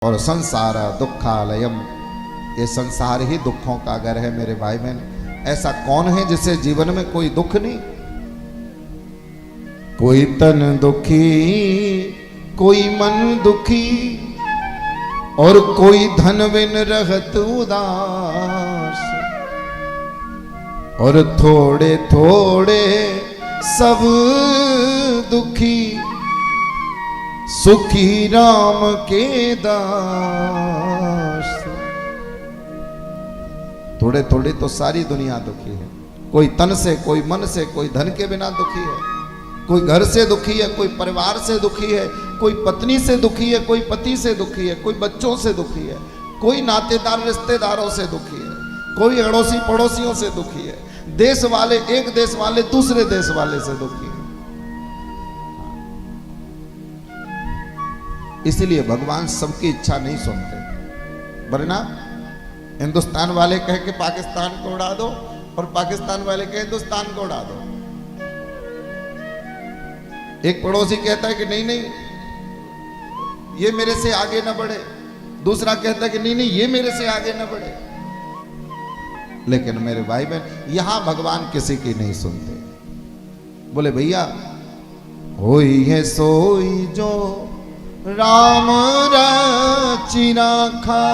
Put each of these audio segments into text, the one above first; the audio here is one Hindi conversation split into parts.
और संसार दुखालयम, ये संसार ही दुखों का घर है मेरे भाई बहन। ऐसा कौन है जिसे जीवन में कोई दुख नहीं? कोई तन दुखी, कोई मन दुखी, और कोई धन बिन रहत उदास, और थोड़े थोड़े सब दुखी, सुखी राम के दास। थोड़े थोड़े तो सारी दुनिया दुखी है। कोई तन से, कोई मन से, कोई धन के बिना दुखी है, कोई घर से दुखी है, कोई परिवार से दुखी है, कोई पत्नी से दुखी है, कोई पति से दुखी है, कोई बच्चों से दुखी है, कोई नातेदार रिश्तेदारों से दुखी है, कोई अड़ोसी पड़ोसियों से दुखी है, देश वाले, एक देश वाले दूसरे देश वाले से दुखी है। इसलिए भगवान सबकी इच्छा नहीं सुनते, वरना हिंदुस्तान वाले कह के पाकिस्तान को उड़ा दो और पाकिस्तान वाले कहे हिंदुस्तान को उड़ा दो। एक पड़ोसी कहता है कि नहीं नहीं ये मेरे से आगे ना बढ़े, दूसरा कहता है कि नहीं नहीं ये मेरे से आगे ना बढ़े। लेकिन मेरे भाई बहन, यहां भगवान किसी की नहीं सुनते। बोले भैया होई है सोई जो राम रचि राखा।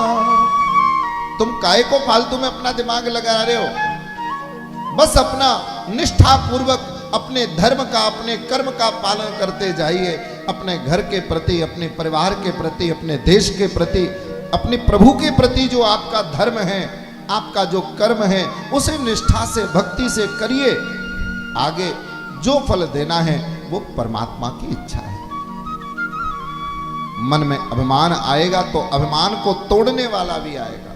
तुम काहे को फालतू में अपना दिमाग लगा रहे हो? बस अपना निष्ठा पूर्वक अपने धर्म का, अपने कर्म का पालन करते जाइए। अपने घर के प्रति, अपने परिवार के प्रति, अपने देश के प्रति, अपने प्रभु के प्रति जो आपका धर्म है, आपका जो कर्म है, उसे निष्ठा से, भक्ति से करिए। आगे जो फल देना है वो परमात्मा की इच्छा है। मन में अभिमान आएगा तो अभिमान को तोड़ने वाला भी आएगा।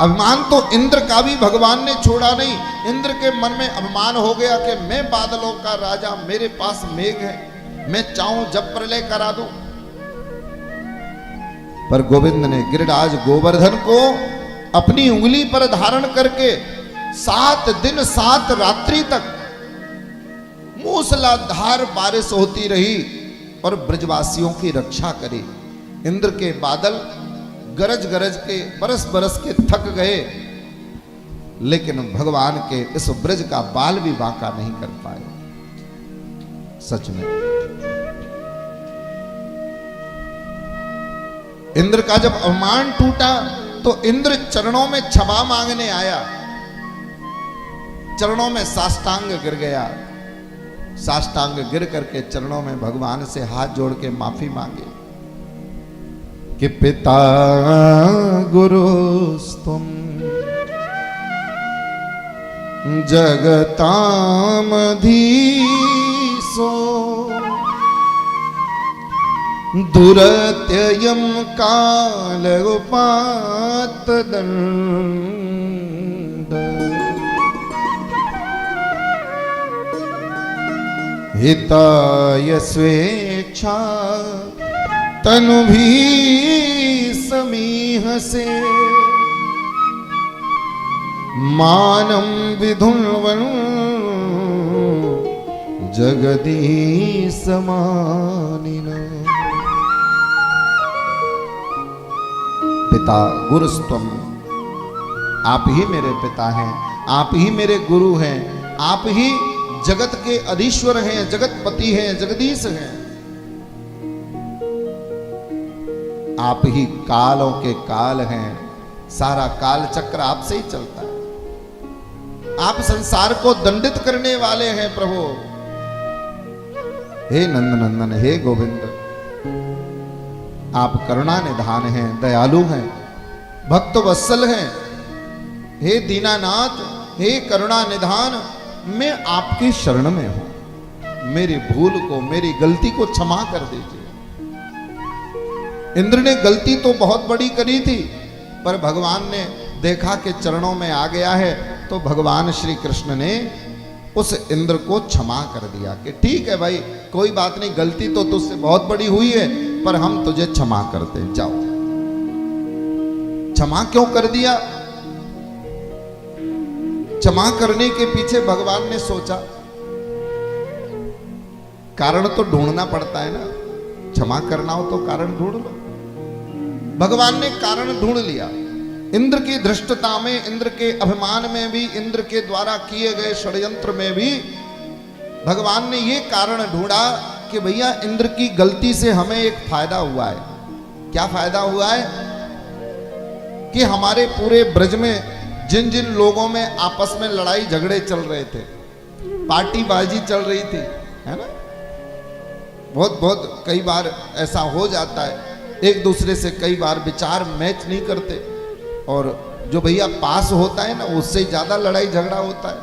अभिमान तो इंद्र का भी भगवान ने छोड़ा नहीं। इंद्र के मन में अभिमान हो गया कि मैं बादलों का राजा, मेरे पास मेघ है, मैं चाहूं जब प्रलय करा दूं। पर गोविंद ने गिरिराज गोवर्धन को अपनी उंगली पर धारण करके 7 दिन 7 रात्रि तक मूसलाधार बारिश होती रही और ब्रजवासियों की रक्षा करी। इंद्र के बादल गरज गरज के, बरस बरस के थक गए, लेकिन भगवान के इस ब्रज का बाल भी बांका नहीं कर पाए। सच में इंद्र का जब अभिमान टूटा तो इंद्र चरणों में क्षमा मांगने आया, चरणों में साष्टांग गिर गया। साष्टांग गिर करके चरणों में भगवान से हाथ जोड़ के माफी मांगी कि पिता गुरुस्तुम जगतामधीशो दुरत्ययं काल उपात दंड हिताय स्वेच्छा तनु भी समीह से मानम विधुन्वन जगदीश मानिन। पिता गुरुस्तम, आप ही मेरे पिता हैं, आप ही मेरे गुरु हैं, आप ही जगत के अधीश्वर हैं, जगतपति हैं, जगदीश हैं। आप ही कालों के काल हैं, सारा काल चक्र आपसे ही चलता है। आप संसार को दंडित करने वाले हैं प्रभु। हे नंदनंदन, हे गोविंद, आप करुणा निधान हैं, दयालु हैं, भक्त वत्सल हैं। हे दीनानाथ, हे करुणा निधान, मैं आपकी शरण में हूं। मेरी भूल को, मेरी गलती को क्षमा कर दीजिए। इंद्र ने गलती तो बहुत बड़ी करी थी, पर भगवान ने देखा कि चरणों में आ गया है, तो भगवान श्री कृष्ण ने उस इंद्र को क्षमा कर दिया कि ठीक है भाई, कोई बात नहीं, गलती तो तुझसे बहुत बड़ी हुई है, पर हम तुझे क्षमा करते, जाओ। क्षमा क्यों कर दिया? क्षमा करने के पीछे भगवान ने सोचा, कारण तो ढूंढना पड़ता है ना। क्षमा करना हो तो कारण ढूंढ लो। भगवान ने कारण ढूंढ लिया। इंद्र की धृष्टता में, इंद्र के अभिमान में भी, इंद्र के द्वारा किए गए षड्यंत्र में भी भगवान ने ये कारण ढूंढा कि भैया इंद्र की गलती से हमें एक फायदा हुआ है। क्या फायदा हुआ है? कि हमारे पूरे ब्रज में जिन जिन लोगों में आपस में लड़ाई झगड़े चल रहे थे, पार्टीबाजी चल रही थी, है ना, बहुत बहुत कई बार ऐसा हो जाता है, एक दूसरे से कई बार विचार मैच नहीं करते, और जो भैया पास होता है ना उससे ज्यादा लड़ाई झगड़ा होता है,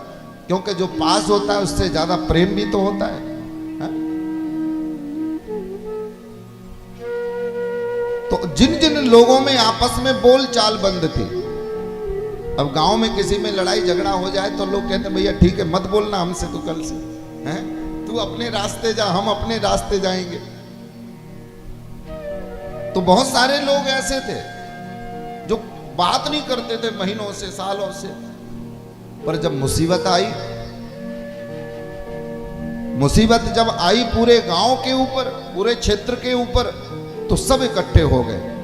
क्योंकि जो पास होता है उससे ज्यादा प्रेम भी तो होता है। तो जिन जिन लोगों में आपस में बोल चाल बंद थी, अब गांव में किसी में लड़ाई झगड़ा हो जाए तो लोग कहते हैं भैया ठीक है, मत बोलना हमसे तो कल से, हैं, तू अपने रास्ते जा, हम अपने रास्ते जाएंगे। तो बहुत सारे लोग ऐसे थे जो बात नहीं करते थे महीनों से, सालों से, पर जब मुसीबत आई, मुसीबत जब आई पूरे गांव के ऊपर, पूरे क्षेत्र के ऊपर, तो सब इकट्ठे हो गए।